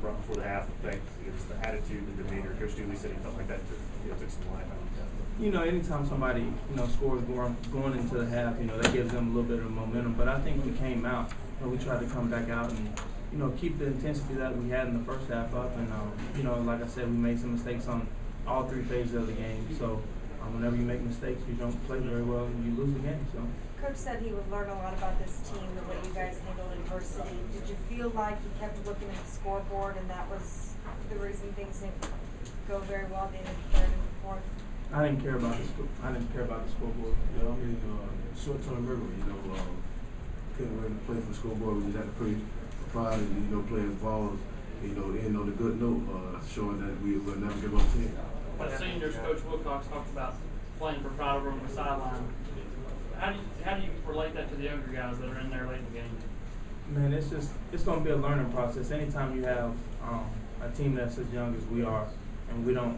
right before the half. I think it's the attitude, the demeanor. Coach Dooley said he felt like that took some life out of You know, anytime somebody, scores going into the half, that gives them a little bit of momentum. But I think we came out and we tried to come back out and, keep the intensity that we had in the first half up. And, like I said, we made some mistakes on all three phases of the game. So whenever you make mistakes, you don't play very well and you lose the game. So. Coach said he would learn a lot about this team, the way you guys handled adversity. Did you feel like you kept looking at the scoreboard and that was the reason things didn't go very well at the end of the third and the fourth? I didn't care about the scoreboard. Yeah, I mean, short-term memory. Couldn't really play for the scoreboard. We just had to play for pride and play as Vols. End on a good note, showing that we will never give up team. As seniors, Coach Wilcox talked about playing for pride over on the sideline. How do you relate that to the younger guys that are in there late in the game? Man, it's going to be a learning process. Anytime you have a team that's as young as we are, and we don't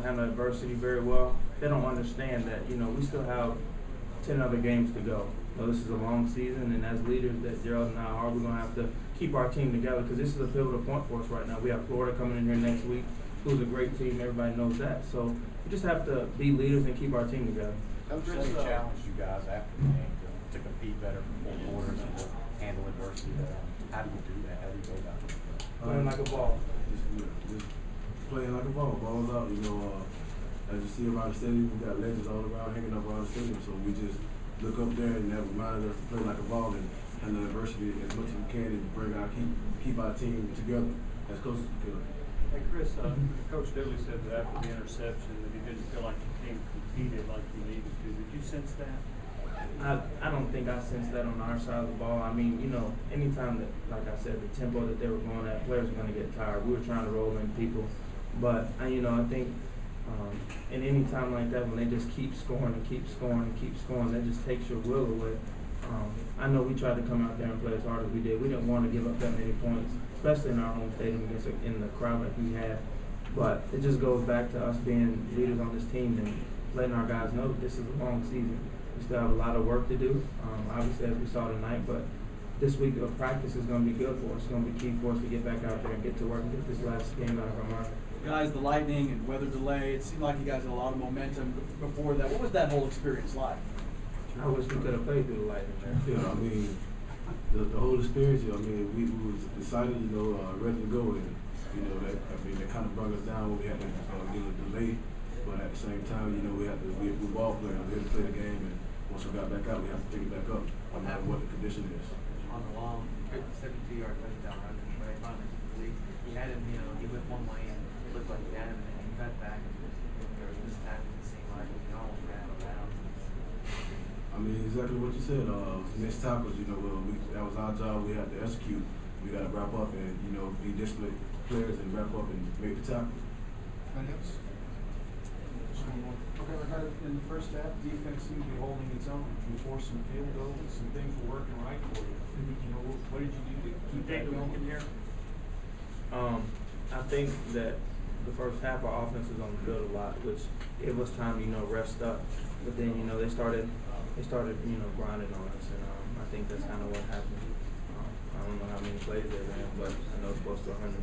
handle adversity very well, they don't understand that we still have 10 other games to go. This is a long season, and as leaders that Gerald and I are, we're going to have to keep our team together because this is a pivotal point for us right now. We have Florida coming in here next week, who's a great team. Everybody knows that. So we just have to be leaders and keep our team together. Coach really challenged you guys after the game to compete better for 4 quarters and to handle adversity. How do you do that? How do you go about it? Playing like a ball. Just playing like a ball. Balls out. As you see around the stadium, we got legends all around hanging up around the stadium. So we just look up there and that reminded us to play like a ball and handle adversity as much as we can and keep our team together as close as we can. Hey Chris, Coach Dooley said that after the interception that he didn't feel like the team competed like he needed to. Did you sense that? I don't think I sensed that on our side of the ball. I mean, anytime that, like I said, the tempo that they were going at, players are going to get tired. We were trying to roll in people. But, I think in any time like that, when they just keep scoring and keep scoring and keep scoring, that just takes your will away. I know we tried to come out there and play as hard as we did. We didn't want to give up that many points, especially in our home stadium in the crowd that we had. But it just goes back to us being leaders on this team and letting our guys know that this is a long season. We still have a lot of work to do, obviously, as we saw tonight. But this week of practice is going to be good for us. It's going to be key for us to get back out there and get to work and get this last game out of our mind. Guys, the lightning and weather delay, it seemed like you guys had a lot of momentum before that. What was that whole experience like? I wish we could have played through the lightning. Yeah, I mean, the whole experience, we was excited, ready to go. And, that kind of brought us down when we had to get a delay. But at the same time, we ball players. We had to play the game. And once we got back out, we have to pick it back up no matter what the condition is. On the long 72-yard touchdown run, right? Finally, he had him, he went one way and it looked like he had him, and then he cut back. And there was this time it seemed like he almost ran out of bounds. I mean, exactly what you said. Missed tackles, that was our job. We had to execute. We got to wrap up and, be disciplined players and wrap up and make the tackle. Anybody else? Okay, in the first half, defense seemed to be holding its own. You forced some field goals, some things were working right for you. What did you do to keep that going here? I think that the first half our offense was on the field a lot, which gave us time to rest up. But then they started grinding on us, and I think that's kind of what happened. I don't know how many plays they ran, but I know it's close to 100.